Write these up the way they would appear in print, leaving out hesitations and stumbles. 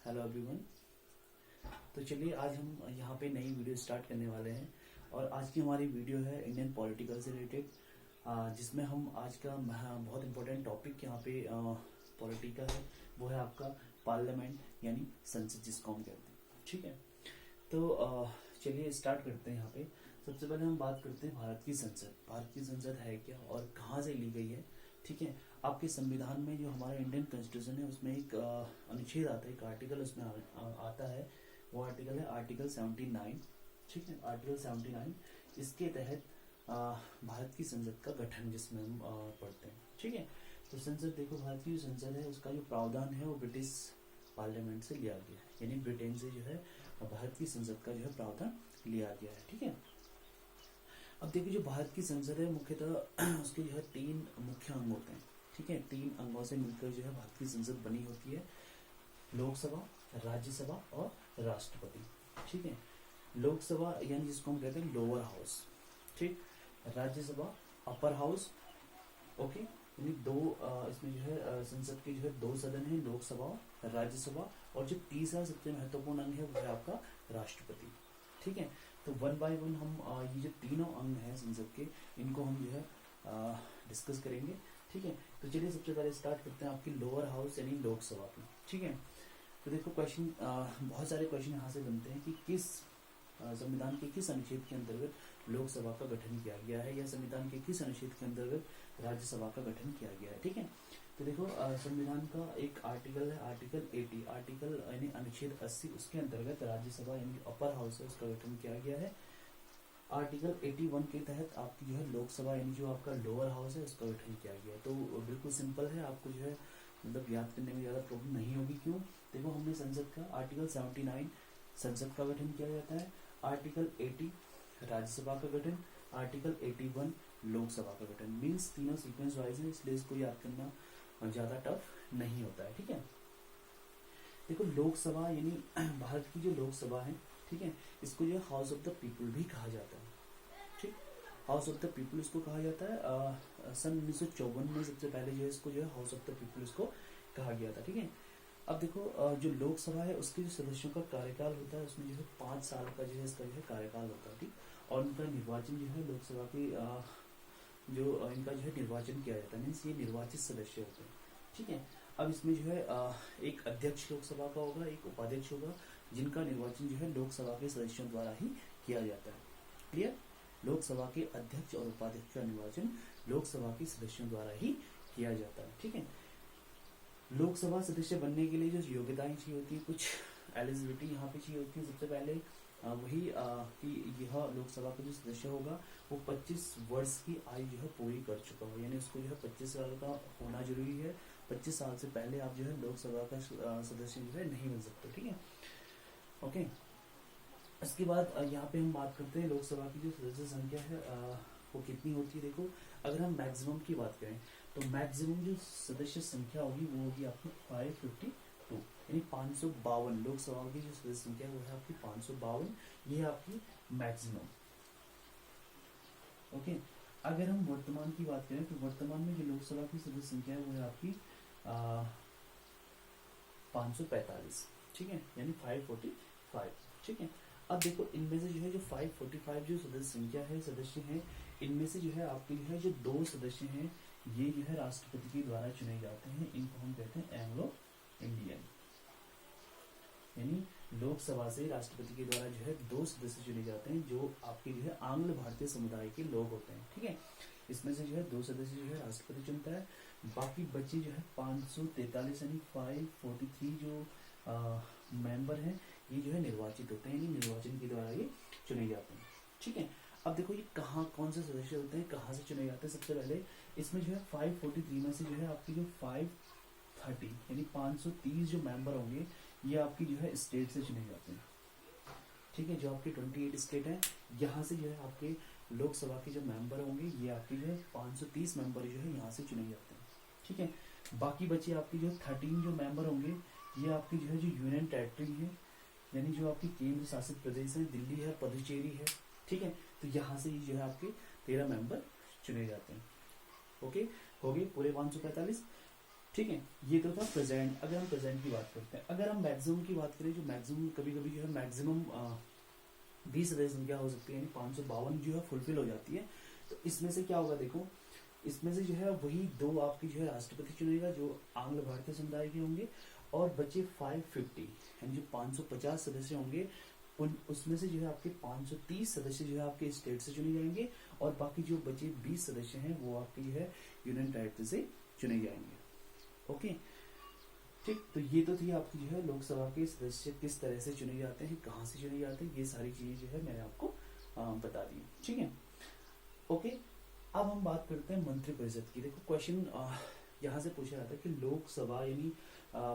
Hello everyone. तो चलिए आज हम यहाँ पे नई वीडियो स्टार्ट करने वाले हैं और आज की हमारी वीडियो है इंडियन पॉलिटिकल से रिलेटेड, जिसमें हम आज का बहुत इम्पोर्टेंट टॉपिक यहाँ पे पॉलिटी का है, वो है आपका पार्लियामेंट यानी संसद जिसको हम कहते हैं। ठीक है, तो चलिए स्टार्ट करते हैं। यहाँ पे सबसे पहले हम बात करते हैं भारत की संसद। भारत की संसद है क्या और कहाँ से ली गई है। ठीक है, आपके संविधान में जो हमारा इंडियन कॉन्स्टिट्यूशन है उसमें एक अनुच्छेद आता है, एक आर्टिकल उसमें आता है। वो आर्टिकल है आर्टिकल 79। ठीक है, आर्टिकल 79 इसके तहत भारत की संसद का गठन जिसमें हम पढ़ते हैं। ठीक है, तो संसद देखो, भारत की जो संसद है उसका जो प्रावधान है वो ब्रिटिश पार्लियामेंट से लिया गया है, यानी ब्रिटेन से जो है भारत की संसद का जो है प्रावधान लिया गया है। ठीक है, अब देखिए जो भारत की संसद है मुख्यतः उसके जो है 3 मुख्य अंग होते हैं। ठीक है, 3 अंगों से मिलकर जो है भारत की संसद बनी होती है, लोकसभा, राज्यसभा और राष्ट्रपति। ठीक है, लोकसभा यानी जिसको हम कहते हैं लोअर हाउस, ठीक, राज्यसभा अपर हाउस। ओके, यानी इसमें जो है संसद के जो है 2 सदन है, लोकसभा, राज्यसभा, और जो तीसरा सबसे महत्वपूर्ण अंग है वो है आपका राष्ट्रपति। ठीक है, तो 1 बाय 1 हम ये जो तीनों अंग हैं संसद के, इनको हम जो है डिस्कस करेंगे। ठीक है, तो चलिए सबसे पहले स्टार्ट करते हैं आपकी लोअर हाउस यानी लोकसभा की। ठीक है, तो देखो क्वेश्चन, बहुत सारे क्वेश्चन यहाँ से बनते हैं कि किस संविधान के किस अनुच्छेद के अंतर्गत लोकसभा का गठन किया गया है, या संविधान के किस अनुच्छेद के अंतर्गत राज्यसभा का गठन किया गया है। ठीक है, तो देखो संविधान का एक आर्टिकल है आर्टिकल 80, आर्टिकल यानी अनुच्छेद 80, उसके अंतर्गत राज्यसभा यानी अपर हाउस है उसका गठन किया गया है। आर्टिकल 81 के तहत आपकी जो है लोकसभा यानी जो आपका लोअर हाउस है उसका गठन किया गया है। तो बिल्कुल सिंपल है, आपको जो है मतलब याद करने में ज्यादा प्रॉब्लम नहीं होगी। क्यों, देखो हमने संसद का आर्टिकल 79 संसद का गठन किया जाता है, आर्टिकल 80 राज्यसभा का गठन, आर्टिकल 81 लोकसभा का गठन। मीन्स तीनों सीक्वेंस वाइज है, इसलिए इसको याद करना ज्यादा टफ नहीं होता है। ठीक है, देखो लोकसभा यानी भारत की जो लोकसभा है, ठीक है, इसको जो हाउस ऑफ द पीपल भी कहा जाता है। ठीक, हाउस ऑफ द पीपल इसको कहा जाता है। सन 1954 में सबसे पहले जो है इसको जो है हाउस ऑफ द पीपल इसको कहा गया था। ठीक है, अब देखो जो लोकसभा है उसके जो सदस्यों का कार्यकाल होता है उसमें जो है 5 साल का जो है इसका जो है कार्यकाल होता है। ठीक, और उनका निर्वाचन जो है लोकसभा की जो इनका जो है निर्वाचन किया जाता है, मीन्स ये निर्वाचित सदस्य होते हैं। ठीक है, अब इसमें जो है एक अध्यक्ष लोकसभा का होगा, एक उपाध्यक्ष होगा, जिनका निर्वाचन जो है लोकसभा के सदस्यों द्वारा ही किया जाता है। क्लियर, लोकसभा के अध्यक्ष और उपाध्यक्ष का निर्वाचन लोकसभा के सदस्यों द्वारा ही किया जाता है। ठीक है, लोकसभा सदस्य बनने के लिए जो योग्यताएं चाहिए होती है, कुछ एलिजिबिलिटी यहाँ पे चाहिए होती है। सबसे पहले वही कि यह लोकसभा का जो सदस्य होगा वो 25 वर्ष की आयु जो है पूरी कर चुका हो, यानी उसको जो है 25 साल का होना जरूरी है। 25 साल से पहले आप जो है लोकसभा का सदस्य जो है नहीं बन सकते। ठीक है, ओके, इसके बाद यहाँ पे हम बात करते हैं लोकसभा की जो सदस्य संख्या है वो कितनी होती है। देखो अगर हम मैक्सिमम की बात करें तो मैक्सिमम जो सदस्य संख्या होगी वो होगी आपकी 552, यानी 552। लोकसभा की जो सदस्य संख्या वो है आपकी 552, ये है आपकी मैक्सिमम। ओके, अगर हम वर्तमान की बात करें तो वर्तमान में जो लोकसभा की सदस्य संख्या है वो है आपकी 545। ठीक है, यानी 545। ठीक है, अब देखो इनमें से जो है जो 545 जो सदस्य संख्या है, सदस्य हैं, इनमें से जो है आपके जो है जो 2 सदस्य हैं ये जो है राष्ट्रपति के द्वारा चुने जाते हैं। इनको हम कहते हैं एंग्लो इंडियन, यानी लोकसभा से राष्ट्रपति के द्वारा जो है 2 सदस्य चुने जाते हैं जो आपके जो है आंग्ल भारतीय समुदाय के लोग होते हैं। ठीक है, इसमें से जो है 2 सदस्य जो है राष्ट्रपति चुनता है, बाकी बच्चे जो है 543 यानी 543 जो मेंबर हैं ये जो है निर्वाचित होते हैं, यानी निर्वाचन के द्वारा ये चुने जाते हैं। ठीक है, अब देखो ये कहाँ कौन से सदस्य होते हैं, कहाँ से चुने जाते हैं। सबसे पहले इसमें जो है 543 में से जो है आपकी जो 530 यानी 530 जो मेंबर होंगे ये आपकी जो है स्टेट से चुने जाते हैं। ठीक है, जो आपके 28 स्टेट है यहाँ से जो है आपके लोकसभा के जो मेंबर होंगे ये आपके जो है 530 मेंबर जो है यहाँ से चुने जाते हैं। ठीक है, बाकी बचे आपकी जो 13 जो मेंबर होंगे ये आपकी जो है जो यूनियन टेरिटरी है, यानी जो आपकी केंद्र शासित प्रदेश है, दिल्ली है, पुदुचेरी है। ठीक है, तो यहाँ से जो है आपके 13 मेंबर चुने जाते हैं। ओके, हो गए पूरे 545। ठीक है, ये तो था प्रेजेंट। अगर हम प्रेजेंट की बात करते हैं, अगर हम मैक्सिमम की बात करें, जो मैक्सिमम कभी कभी जो है मैक्सिमम 20 सदस्य संख्या हो सकती है, यानी 552 जो है फुलफिल हो जाती है। तो इसमें से क्या होगा, देखो इसमें से जो है वही दो आपकी जो है राष्ट्रपति चुनेगा जो आंग्ल भारतीय समुदाय के होंगे, और बचे 550 यानी जो 550 सदस्य होंगे उन उसमें से जो है आपके 530 सदस्य जो है आपके स्टेट से चुने जाएंगे, और बाकी जो बचे 20 सदस्य हैं वो आपके जो है यूनियन टेरिटरी से चुने जाएंगे। ओके, ठीक। तो ये तो थी आपकी जो है लोकसभा के सदस्य किस तरह से चुने जाते हैं, कहाँ से चुने जाते हैं, ये सारी चीजें जो है मैंने आपको बता दी। ठीक है, ओके। अब हम बात करते हैं मंत्रिपरिषद की। देखो क्वेश्चन यहाँ से पूछा जाता है कि लोकसभा यानी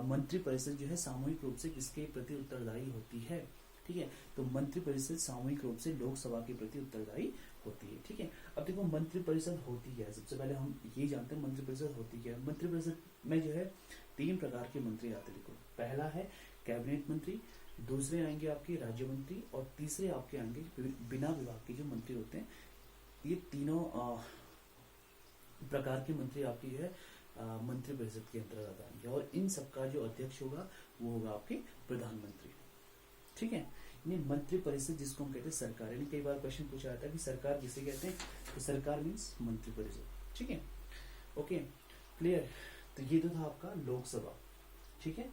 मंत्रिपरिषद जो है सामूहिक रूप से किसके प्रति उत्तरदायी होती है। ठीक है, तो मंत्रिपरिषद सामूहिक रूप से लोकसभा के प्रति उत्तरदायी होती है। ठीक है, अब देखो मंत्रिपरिषद होती क्या है, सबसे पहले हम ये जानते हैं मंत्रिपरिषद होती क्या है। मंत्रिपरिषद में जो है 3 प्रकार के मंत्री आते हैं। देखो पहला है कैबिनेट मंत्री, दूसरे आएंगे आपके राज्य मंत्री, और तीसरे आपके आएंगे बिना विभाग के जो मंत्री होते हैं। ये तीनों प्रकार के मंत्री आपकी जो है मंत्रिपरिषद के अंतर्गत आएंगे, और इन सबका जो अध्यक्ष होगा वो होगा आपके प्रधानमंत्री। ठीक है, यानी मंत्रिपरिषद जिसको हम कहते हैं सरकार, यानी कई बार क्वेश्चन पूछा जाता है कि सरकार किसे कहते हैं, तो सरकार मीन्स मंत्रिपरिषद। ठीक है, ओके, क्लियर। तो ये तो था आपका लोकसभा। ठीक है,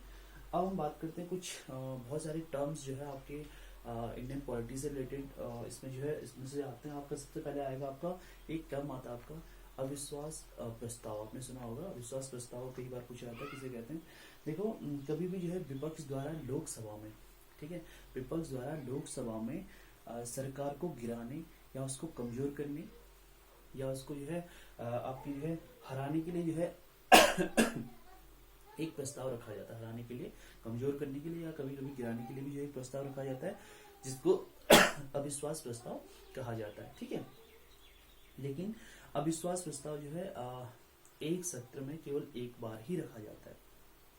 अब हम बात करते हैं कुछ बहुत सारे टर्म्स जो है आपके इंडियन पॉलिटी से रिलेटेड, इसमें जो है इसमें से आते हैं। आपका सबसे पहले आएगा आपका एक टर्म आता है आपका अविश्वास प्रस्ताव। आपने सुना होगा अविश्वास प्रस्ताव, कई बार पूछा जाता है किसे कहते हैं। देखो कभी भी जो है विपक्ष द्वारा लोकसभा में, ठीक है, विपक्ष द्वारा लोकसभा में सरकार को गिराने या उसको कमजोर करने या उसको जो है आपकी जो है हराने के लिए जो है एक प्रस्ताव रखा जाता है। हराने के लिए, कमजोर करने के लिए, या कभी कभी गिराने के लिए भी जो एक प्रस्ताव रखा जाता है, जिसको अविश्वास प्रस्ताव कहा जाता है। ठीक है, लेकिन अविश्वास प्रस्ताव जो है एक सत्र में केवल एक बार ही रखा जाता है।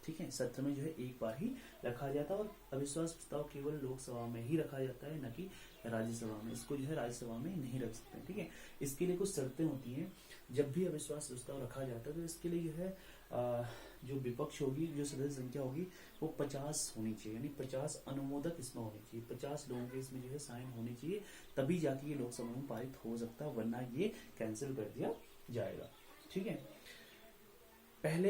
ठीक है, सत्र में जो है एक बार ही रखा जाता है, और अविश्वास प्रस्ताव केवल लोकसभा में ही रखा जाता है, न कि राज्यसभा में। इसको जो है राज्यसभा में नहीं रख सकते। ठीक है, इसके लिए कुछ शर्तें होती हैं। जब भी अविश्वास प्रस्ताव रखा जाता है तो इसके लिए जो है जो विपक्ष होगी, जो सदस्य संख्या होगी वो 50 होनी चाहिए, यानी 50 अनुमोदक इसमें होने चाहिए, 50 लोगों के इसमें जो है साइन होने चाहिए, तभी जाके ये लोकसभा में पारित हो सकता है, वरना ये कैंसिल कर दिया जाएगा। ठीक है, पहले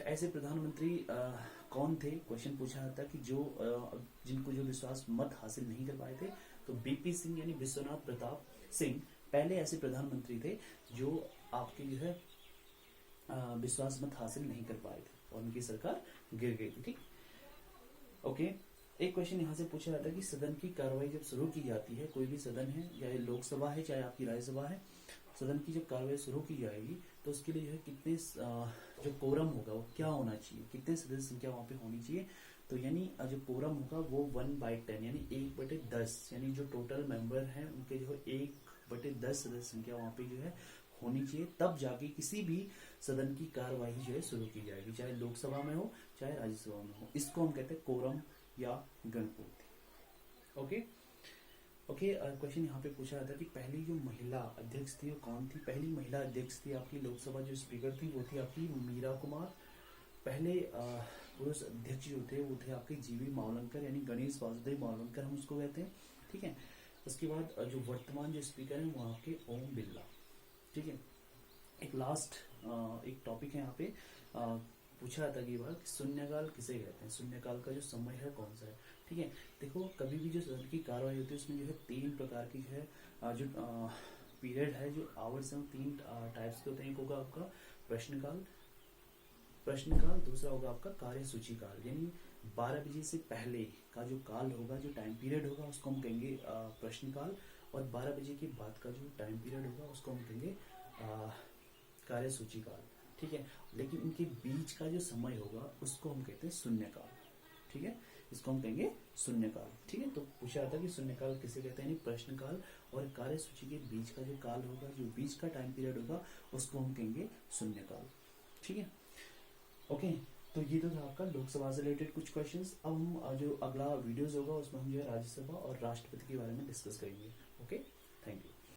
ऐसे प्रधानमंत्री कौन थे, क्वेश्चन पूछा जाता है कि जो जिनको जो विश्वास मत हासिल नहीं कर पाए थे। तो बीपी सिंह यानी विश्वनाथ प्रताप सिंह पहले ऐसे प्रधानमंत्री थे जो आपके जो है विश्वास मत हासिल नहीं कर पाए थे, और उनकी सरकार गिर गई थी। ठीक, ओके। एक क्वेश्चन यहाँ से पूछा जाता है कि सदन की कार्रवाई जब शुरू की जाती है, कोई भी सदन है, या लोकसभा है चाहे आपकी राज्यसभा है, सदन की जब कार्रवाई शुरू की जाएगी तो उसके लिए जो है कितने जो कोरम होगा वो क्या होना चाहिए, कितने सदस्य संख्या वहां पे होनी चाहिए। तो यानी जो कोरम होगा वो 1/10 यानी 1/10, यानी जो टोटल मेंबर हैं उनके जो 1/10 सदस्य संख्या वहां पे जो है होनी चाहिए, तब जाके किसी भी सदन की कार्यवाही जो है शुरू की जाएगी, चाहे लोकसभा में हो चाहे राज्यसभा में हो। इसको हम कहते हैं कोरम या गणपूर्ति। Okay, okay. क्वेश्चन यहाँ पे पूछा जाता है कि पहली जो महिला अध्यक्ष थी वो कौन थी। पहली महिला अध्यक्ष थी आपकी लोकसभा जो स्पीकर थी वो थी आपकी मीरा कुमार। पहले पुरुष अध्यक्ष जो थे वो थे आपके जीवी मावलंकर, यानी गणेश वासुदेव मावलंकर हम उसको कहते हैं। ठीक है, उसके बाद जो वर्तमान जो स्पीकर है वो आपके ओम बिरला। ठीक है, एक लास्ट एक टॉपिक है यहाँ पे पूछा जाता है बार शून्यकाल किसे कहते हैं, शून्यकाल का जो समय है कौन सा है। ठीक है, देखो कभी भी जो सदन की कार्रवाई होती है उसमें जो है 3 प्रकार की जो है जो पीरियड है, जो आवर्स हैं 3 टाइप्स के होते हैं। एक होगा आपका प्रश्नकाल, दूसरा होगा आपका कार्य सूची काल, यानी 12 बजे से पहले का जो काल होगा, जो टाइम पीरियड होगा उसको हम कहेंगे प्रश्नकाल, और 12 बजे के बाद का जो टाइम पीरियड होगा उसको हम कहेंगे कार्य सूची काल। ठीक है, लेकिन इनके बीच का जो समय होगा उसको हम कहते हैं शून्यकाल। ठीक है, इसको हम कहेंगे शून्यकाल। ठीक है, तो पूछा जाता है कि शून्यकाल किसे कहते हैं, प्रश्नकाल और कार्य सूची के बीच का जो काल होगा, जो बीच का टाइम पीरियड होगा उसको हम कहेंगे शून्यकाल। ठीक है, ओके। तो ये तो था आपका लोकसभा से रिलेटेड कुछ क्वेश्चंस। अब हम जो अगला वीडियोस होगा उसमें हम जो है राज्यसभा और राष्ट्रपति के बारे में डिस्कस करेंगे। Okay, thank you.